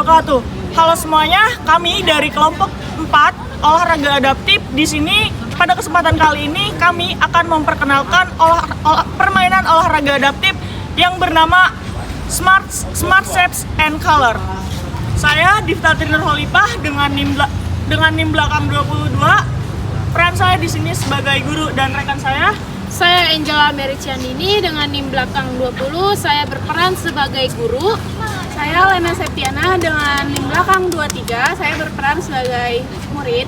wabarakatuh. Halo semuanya, kami dari kelompok 4 olahraga adaptif. Di sini pada kesempatan kali ini kami akan memperkenalkan permainan olahraga adaptif yang bernama Smart Shapes and Color. Saya Difta Trinurholipah dengan NIM belakang 22. Peran saya di sini sebagai guru dan rekan saya Angela Mary Ciandini dengan NIM belakang 20. Saya berperan sebagai guru. Saya Lena Septiana dengan NIM belakang 23. Saya berperan sebagai murid.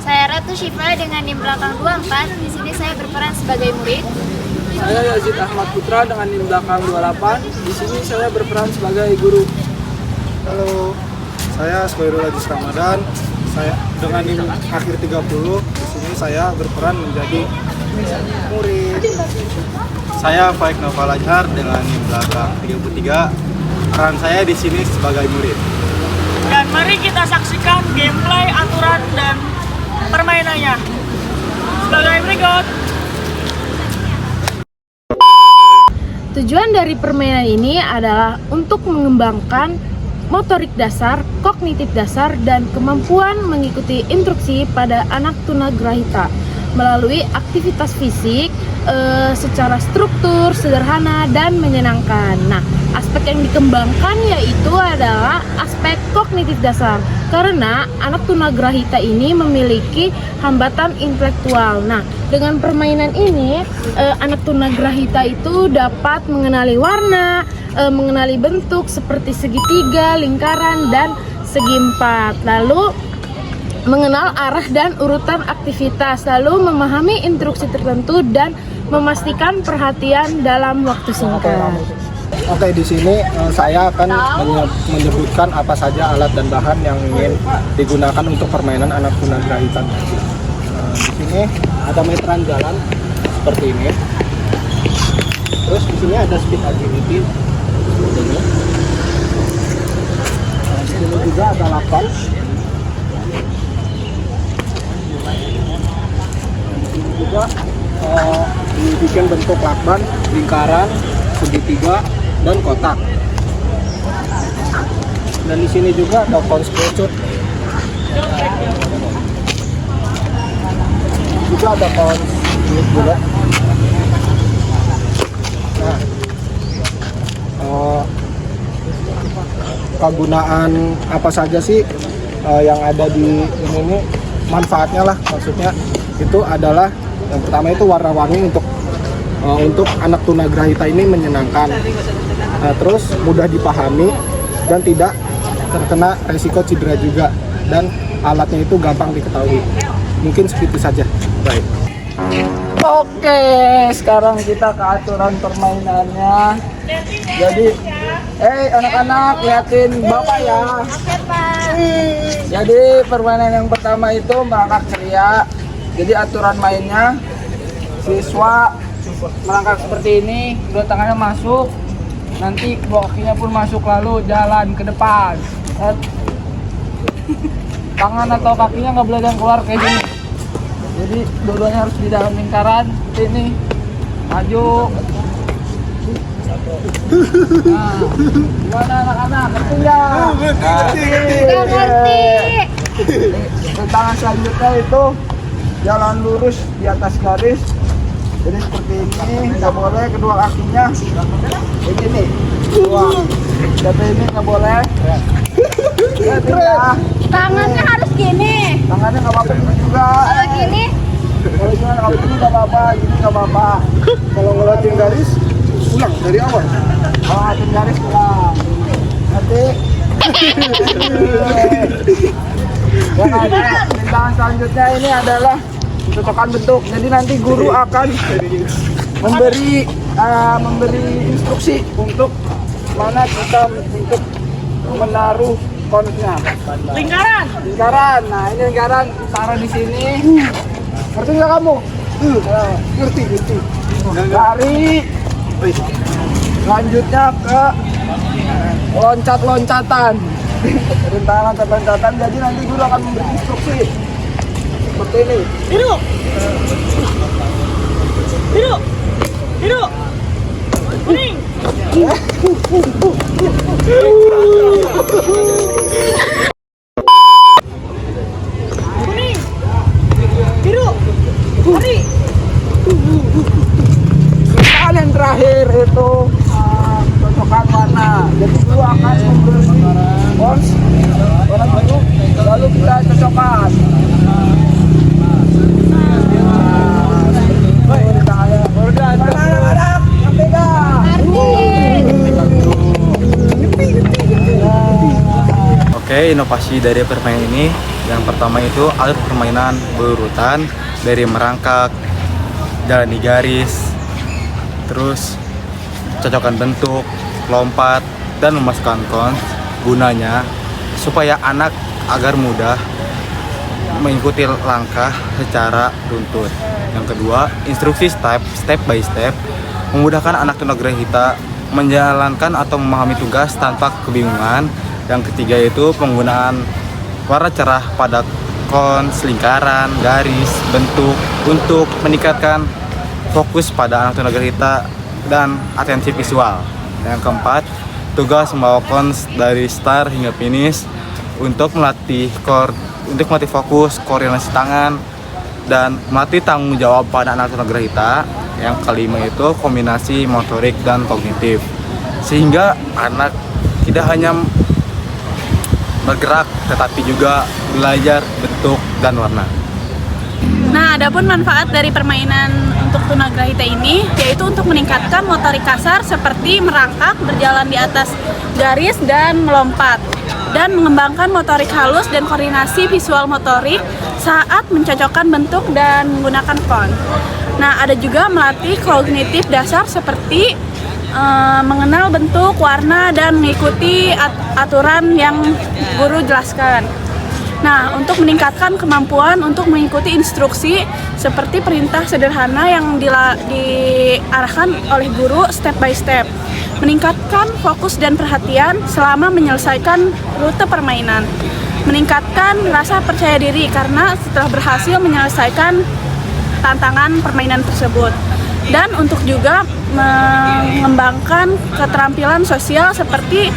Saya Ratu Syifa dengan NIM belakang 24. Di sini saya berperan sebagai murid. Saya Yazid Ahmad Putra dengan NIM belakang 28. Di sini saya berperan sebagai guru. Halo, saya Skoirul Ajis Ramadan. Saya dengan NIM akhir 30. Di sini saya berperan menjadi murid. Saya Faik Noval Ajhar dengan NIM belakang 33. Peran saya di sini sebagai murid. Dan mari kita saksikan gameplay, aturan, dan permainannya sebagai berikut. Tujuan dari permainan ini adalah untuk mengembangkan motorik dasar, kognitif dasar, dan kemampuan mengikuti instruksi pada anak tunagrahita melalui aktivitas fisik secara struktur, sederhana, dan menyenangkan. Nah, aspek yang dikembangkan yaitu adalah aspek kognitif dasar, karena anak tunagrahita ini memiliki hambatan intelektual. Nah, dengan permainan ini, anak tunagrahita itu dapat mengenali warna, mengenali bentuk seperti segitiga, lingkaran, dan segi empat. Lalu mengenal arah dan urutan aktivitas, lalu memahami instruksi tertentu dan memastikan perhatian dalam waktu singkat. Oke, di sini saya akan menyebutkan apa saja alat dan bahan yang ingin digunakan untuk permainan anak tunagrahita. Di sini ada meteran jalan seperti ini. Terus di sini ada speed agility seperti ini. Di sini juga ada lakban. Di sini juga dibikin bentuk lakban, lingkaran, segitiga, dan kotak. Dan di sini juga ada cone screwcut. Juga ada cone ini juga. Nah, kegunaan apa saja sih yang ada di ini manfaatnya lah, maksudnya itu adalah yang pertama itu warna-warni untuk anak tunagrahita ini menyenangkan, terus mudah dipahami dan tidak terkena resiko cedera juga, dan alatnya itu gampang diketahui. Mungkin segitu saja. Baik. Oke, sekarang kita ke aturan permainannya. Jadi, anak-anak liatin Bapak ya. Oke, Pak. Jadi permainan yang pertama itu merangkak ceria. Jadi aturan mainnya, siswa merangkak seperti ini, kedua tangannya masuk, nanti kedua kakinya pun masuk, lalu jalan ke depan. Tangan atau kakinya nggak boleh yang keluar kayak gini. Jadi dua-duanya harus di dalam lingkaran ini, maju. Nah, gimana anak-anak? Ngerti nggak? Ngerti. Tangan selanjutnya itu jalan lurus di atas garis. Jadi seperti ini, nggak boleh kedua kakinya begini. Jadi ini nggak boleh. Tangannya harus gini. Tangannya nggak apa-apa ini juga. Kalau gini, Kalau gini nggak apa-apa, gini nggak apa-apa. Kalau ngeliatin garis, ulang dari awal. Kalau ngeliatin garis ulang. Nanti. Yang ada rintangan selanjutnya ini adalah cocokan bentuk. Jadi nanti guru akan memberi instruksi untuk mana kita untuk menaruh konusnya. Lingkaran. Nah ini lingkaran taruh di sini. Ngerti nggak kamu? Ngerti. Dari selanjutnya ke loncat-loncatan. Rintangan loncat-loncatan. Jadi nanti guru akan memberi instruksi seperti ini. Hidup. Kuning. dulu akan membersih pons warna biru, lalu kita cocokkan. Anak-anak yang pegang. Oke, inovasi dari permainan ini yang pertama itu alur permainan berurutan dari merangkak, jalan di garis, terus cocokkan bentuk, lompat, dan memasukkan kons. Gunanya supaya anak agar mudah mengikuti langkah secara runtut. Yang kedua, instruksi step by step memudahkan anak tunagrahita menjalankan atau memahami tugas tanpa kebingungan. Yang ketiga itu penggunaan warna cerah pada kons, lingkaran, garis, bentuk untuk meningkatkan fokus pada anak tunagrahita dan atensi visual. Yang keempat, tugas membawa kons dari start hingga finish untuk melatih fokus, koordinasi tangan, dan melatih tanggung jawab pada anak tunagrahita. Yang kelima itu kombinasi motorik dan kognitif, sehingga anak tidak hanya bergerak tetapi juga belajar bentuk dan warna. Nah, adapun manfaat dari permainan untuk tunagrahita ini yaitu untuk meningkatkan motorik kasar seperti merangkak, berjalan di atas garis, dan melompat, dan mengembangkan motorik halus dan koordinasi visual motorik saat mencocokkan bentuk dan menggunakan font. Nah, ada juga melatih kognitif dasar seperti mengenal bentuk, warna, dan mengikuti aturan yang guru jelaskan. Nah, untuk meningkatkan kemampuan untuk mengikuti instruksi seperti perintah sederhana yang diarahkan oleh guru step by step. Meningkatkan fokus dan perhatian selama menyelesaikan rute permainan. Meningkatkan rasa percaya diri karena setelah berhasil menyelesaikan tantangan permainan tersebut. Dan untuk juga mengembangkan keterampilan sosial seperti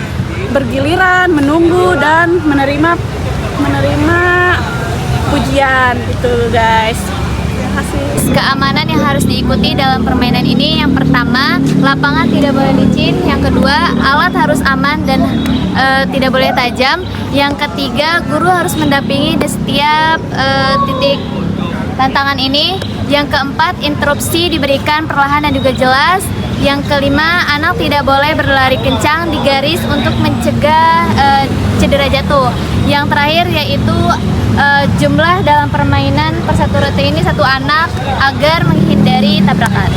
bergiliran, menunggu, dan menerima pujian gitu guys. Terima kasih. Keamanan yang harus diikuti dalam permainan ini, yang pertama, lapangan tidak boleh licin. Yang kedua, alat harus aman dan tidak boleh tajam. Yang ketiga, guru harus mendampingi di setiap titik tantangan ini. Yang keempat, interupsi diberikan perlahan dan juga jelas. Yang kelima, anak tidak boleh berlari kencang di garis untuk mencegah cedera jatuh. Yang terakhir yaitu jumlah dalam permainan per satu rute ini 1 anak agar menghindari tabrakan.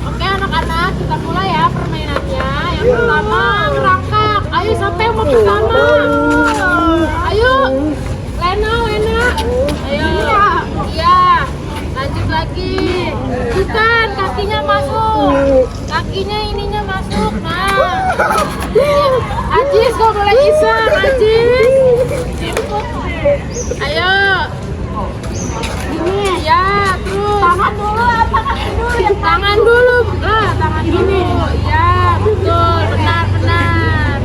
Oke anak-anak, kita mulai ya permainannya. Yang pertama merangkak. Ayo siapa yang mau pertama? Ayo Lena. Ayo. Iya. Lanjut lagi. Bukan, kakinya masuk. Kakinya ininya masuk. Nah. Ajis, kau boleh iseng, Ajis. Ayo. Gini. Ya, terus. Tangan dulu apa kaki dulu? Ya, tangan dulu. Tangan dulu. Ya, betul. Benar.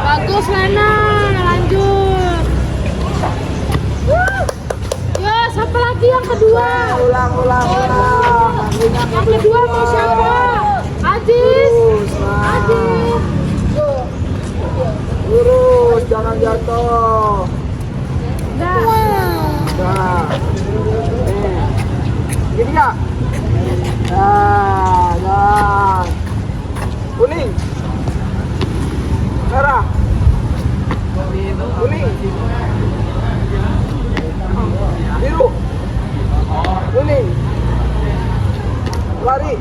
Bagus, Lena. Lanjut. Ya, siapa lagi yang kedua? Ulang. Yang kedua mau siapa? Ajis. Lurus, jangan jatuh. Nah. Gini nggak? Nah. Kuning. Merah. Kuning. Biru. Kuning. Lari.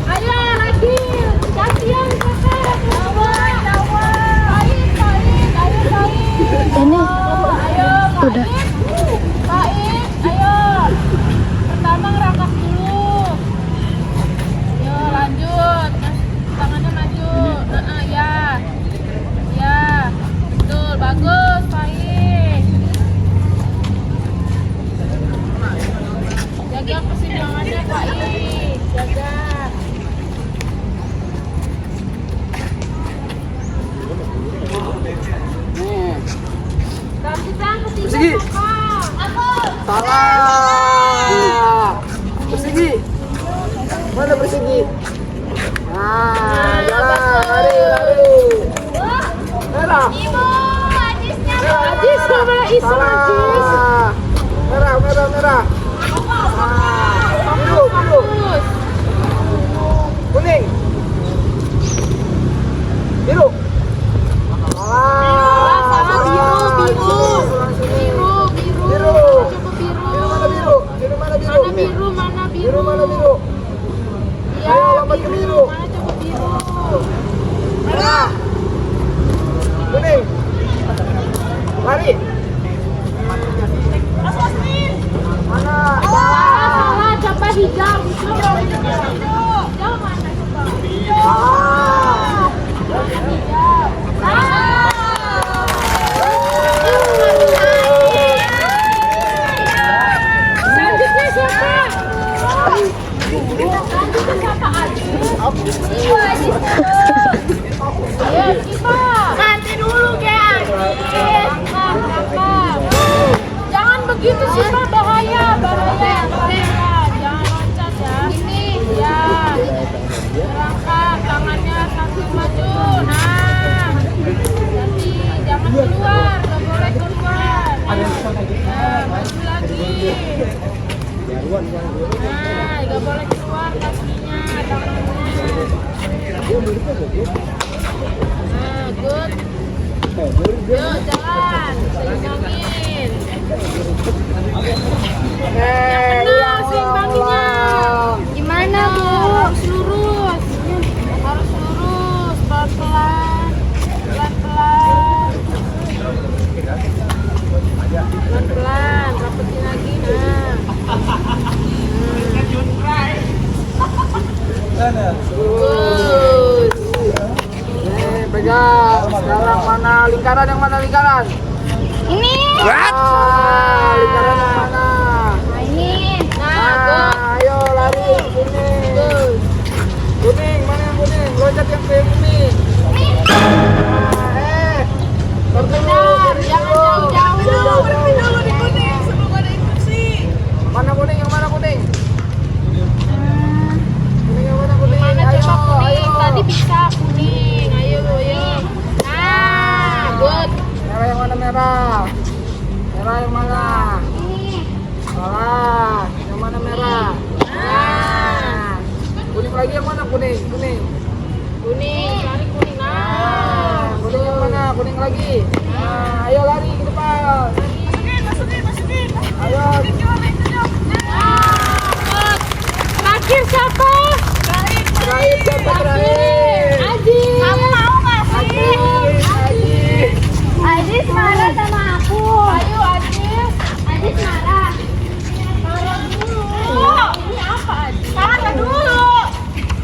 Ayo lagi. Kasihan kakak. Ini Udah. Ayo. Pertama ngerangkak dulu. Yo lanjut. Tangannya maju. Ya. Betul, bagus, Faiz. Jaga keseimbangannya, Faiz. Jaga. Gantikan ketiga Persegi. kakak. Salah. Nah, jalan, lari. Merah. Ajis sama Isam Ajis. Salah. Merah. Nah, biru. Kuning. Biru. Salah. Biru. Mana biru? Ya, Ayo, lompat ke biru. Mana coba biru? Merah. Kuning. Lari. Mana? Salah, coba hijau. Hijau mana coba? Selanjutnya siapa? Ayo, Siva. Nanti dulu, Gen. Jangan begitu, Siva. Bahaya. Jangan loncat ya. Ini. Ya. Berangkat, tangannya satu maju. Nah. Jadi jangan keluar, nggak boleh keluar. Nah, maju lagi. Nah, nggak boleh keluar kakinya, tangannya. Nah, good. Yuk, jalan, seimbangin. Yang benar, seimbanginya. Gimana, Bu? Harus lurus. Pelan-pelan. Pelan-pelan, rapetin lagi, nah. Good. Pegang. Sekarang mana lingkaran? Yang mana lingkaran? Ini. Lingkaran yang mana? Nah, ini. Ayo lari. Kuning. Mana yang kuning? Loncat yang kuning. Benar, jangan jauh-jauh. di kuning sebelum ada instruksi. Mana kuning? Yang mana kuning? Kuning yang mana kuning? Mana Ayo, coba kuning? ayo. Tadi bisa kuning. Ayo. Nah, good. Merah yang mana merah? Merah yang mana? Salah. Yang mana merah? Nah. Kuning lagi yang mana kuning? Kuning, cari kuning. Nah, Kuning yang mana? Kuning lagi. Nah, ayo lari ke depan. Masukin. Ayo. good. Terakhir siapa? Terakhir siapa terakhir? Aji. Kamu mau nggak sih? Ajis marah sama aku. Ayo Ajis. Ajis marah. Marah dulu. Ini apa Ajis? Tangan dulu.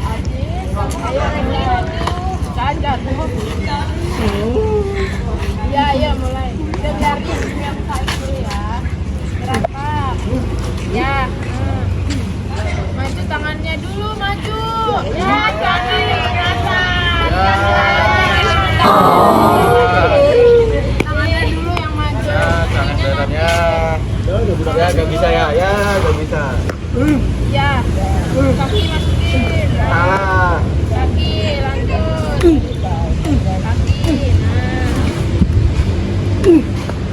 Ajis, ayo lagi. Jangan. Iya, mulai. Dengarin yang dulu ya. Gerakkan. Ya. Maju tangannya dulu, maju. Ya, kaki ke atas. Tangannya dulu yang maju. Tangannya ya gak bisa ya gak bisa. Ya. Kaki masukin. Salah. Kaki lanjut. Kaki. Nah,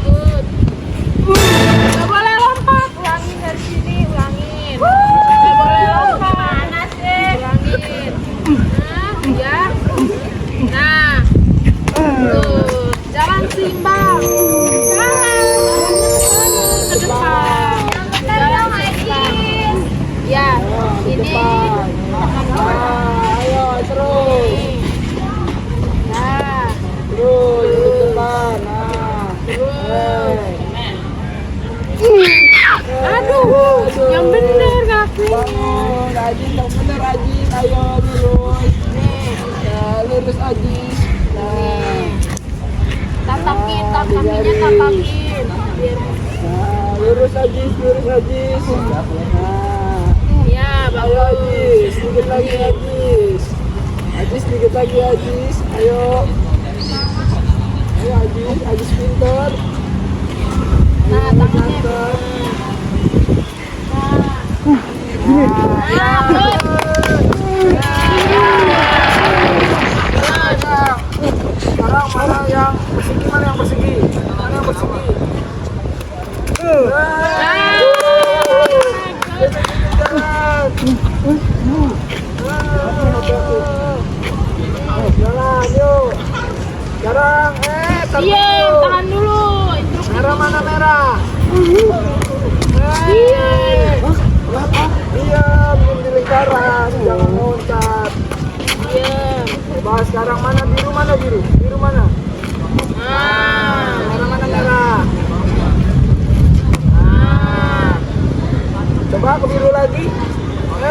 good. Gak boleh lompat. Ulangin dari sini, ulangin. Gak boleh lompat. Mana sih? Ulangin. Nah, ya. Nah. Good. Jalan seimbang. Ke depan. Jalan seimbang. Ya, ini. Ayo terus. Nah, Terus ke depan. Nah. terus. Aduh, yang bener kakinya. Bangun, Ajis yang bener Ajis. Ayo lurus. Ya, lurus Ajis. Nah. Tatakin, kakinya tatakin. Nah, lurus Ajis. Nah. Ya, Ayo bagus. Ajis, sedikit lagi Ajis. Sedikit lagi Ajis. Ayo Ajis pintar. Nah, tangannya. Pintar. Nah, Sekarang mana yang persegi, mana yang persegi? Mana yang persegi? Jalan, yuk. Sekarang, Tahan dulu. merah mana merah? Diam di lingkaran, jangan loncat. Coba sekarang mana biru mana biru? Biru mana? Merah mana merah? Coba ke biru lagi.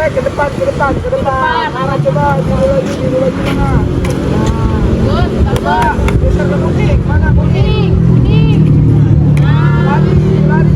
Ke depan, ke depan, ke depan. Mana coba biru lagi mana? Coba geser ke kuning, mana kuning? Lari, lari,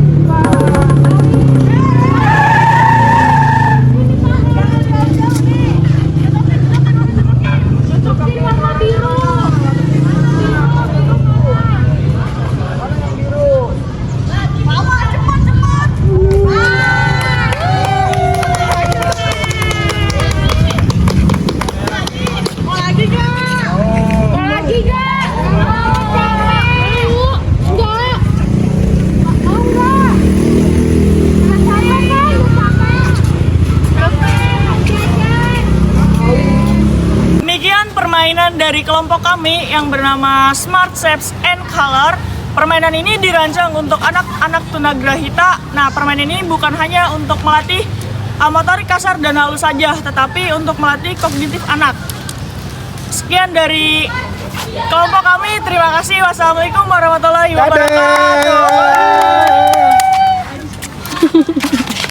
Demikian permainan dari kelompok kami yang bernama Smart Shapes and Color. Permainan ini dirancang untuk anak-anak tunagrahita. Nah, permainan ini bukan hanya untuk melatih motorik kasar dan halus saja, tetapi untuk melatih kognitif anak. Sekian dari kelompok kami. Terima kasih. Wassalamualaikum warahmatullahi wabarakatuh.